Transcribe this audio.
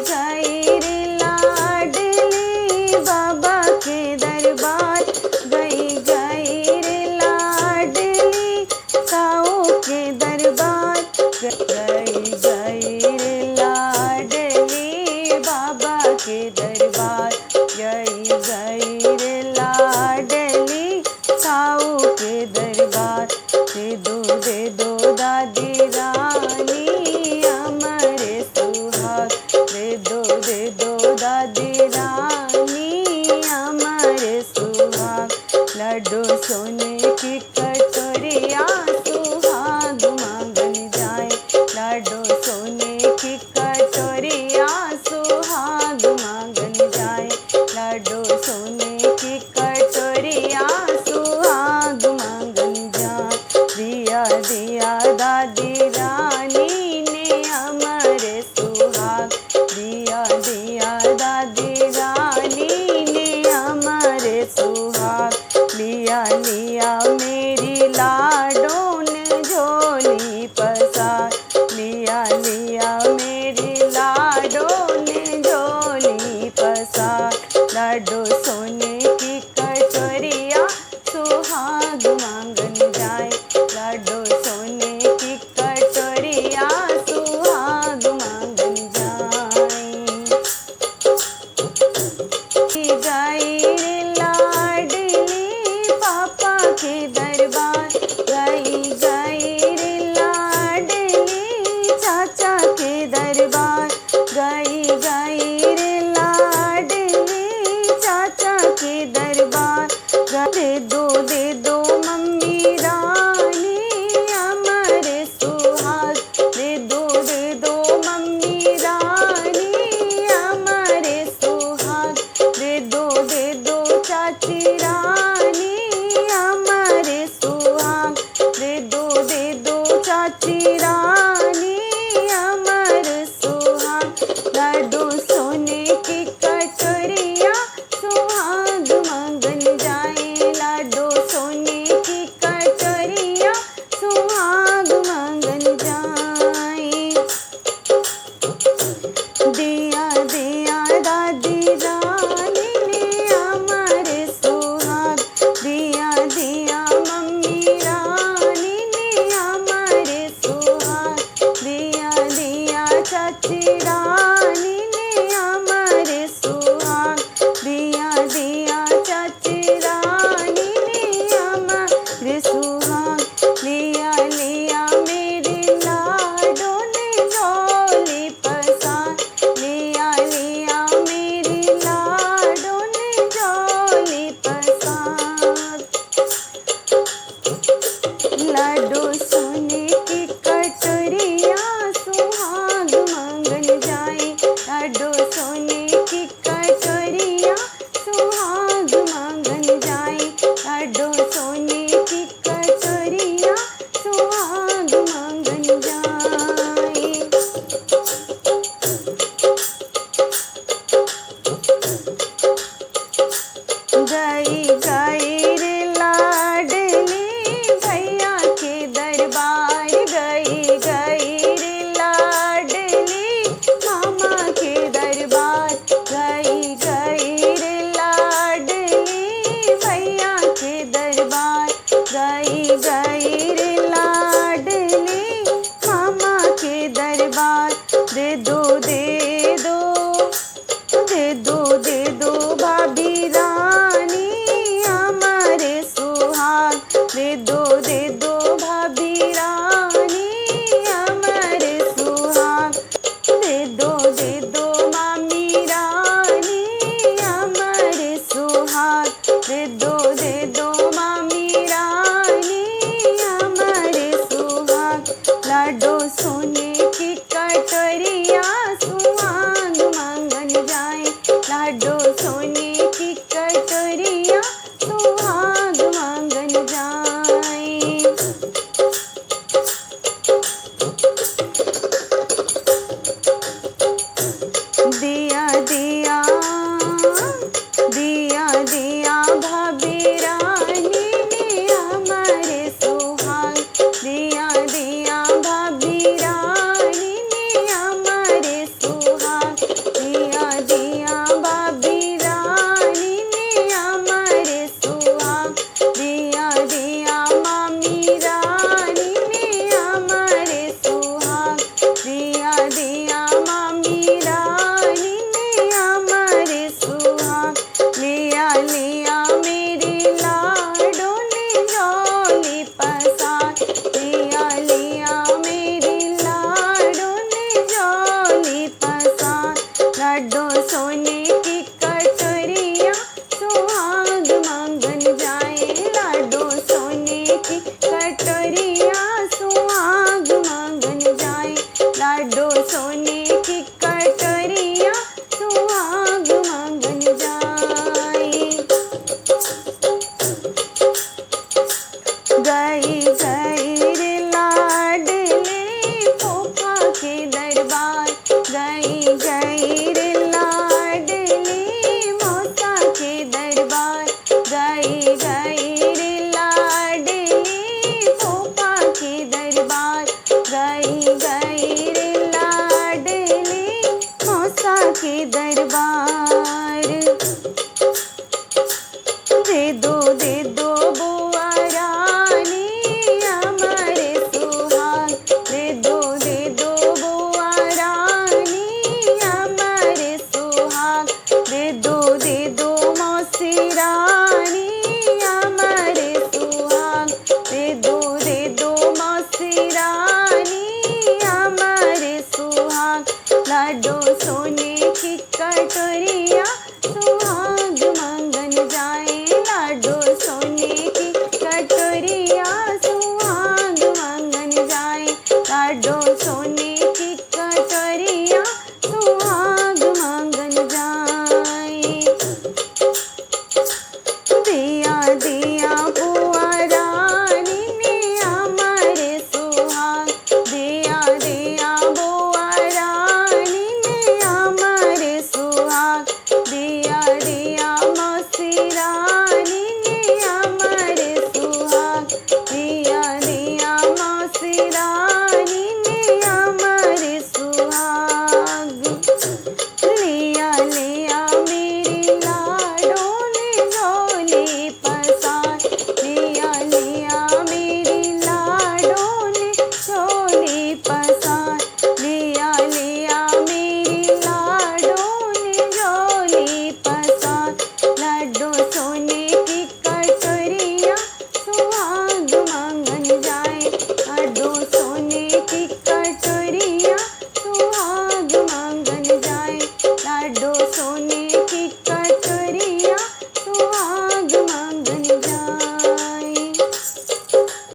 गई रे लाडली बाबा के दरबार, गई रे लाडली काऊ के दरबार, गई रे लाडली बाबा के दरबार, गई रे लाडली काऊ के दरबार। दे दो दादी रानी हमारे सुहाग, दे दो दादी रानी हमारे सुहाग। लड्डू सोने की कटोरिया सुहाग मांगन जाए, लड्डू सोने की कटोरिया सुहाग मांगन जाए, लड्डू सोने की कटोरिया सुहाग मांगन जाए। दिया दिया दादी रानी ने हमारे सुहाग, दिया दिया दादी रानी ने हमारे सुहाग। लिया लिया मेरी लाडों ने झोली पसार, लिया लिया मेरी लाडों ने झोली पसार। लड्डू सोने की कटोरिया सुहाग मांगन जाए, लड्डू सोने की कटोरिया सुहाग मांगन जाए। गई रे लाडली पापा के दरबार, गई रे लाडली चाचा के दरबार, गई रे लाडली चाचा के दरबार। दे दो मम्मी रानी हमारे सुहाग, दे दो मम्मी रानी हमारे सुहाग। दे दो चाची रानी हमारे सुहाग, दे दो चाची रानी हमारे सुहाग। लड्डू सोने की कटोरिया सुहाग मांगन जाए, लड्डू सोने की कटोरिया सुहाग मांगन जाए। दिया दिया दादी रानी ने हमारे सुहाग, दिया दिया मम्मी रानी ने हमारे सुहाग, दिया दिया चाची रानी ने हमारे सुहाग, दिया दिया चाची रानी ने हमारे सुहाग। लिया लिया मेरी लाडों ने झोली पसार, लिया लिया मेरी लाडों ने झोली पसार। लड्डू सोने की कटोरिया सुहाग मांगन जाए, लड्डू सोने की कटोरिया सुहाग मांगन जाए, लड्डू सोने की कटोरिया सुहाग मांगन जाए। गई रे लाडली भैया के दरबार, गई रे लाडली मामा के दरबार। लाडो सोने की कटोरिया सुहाग मांगन जाए। लाडो सोने की कटोरिया सुहाग मांगन जाए। लाडो सोने की कटोरिया सुहाग मांगन जाए। गई गई रे लाडले फूफा के दरबार। गई गई रे लाडले मौसा के दरबार। गई गई रे लाडले फूफा के दरबार। गई गई रे लाडले मौसा के दरबार। दे दो बुआ रानी हमारे सुहाग। दे दो बुआ रानी हमारे सुहाग। दे दो मौसी रानी हमारे सुहाग। दे दो मौसी रानी हमारे सुहाग। लाडो सोने की कटोरी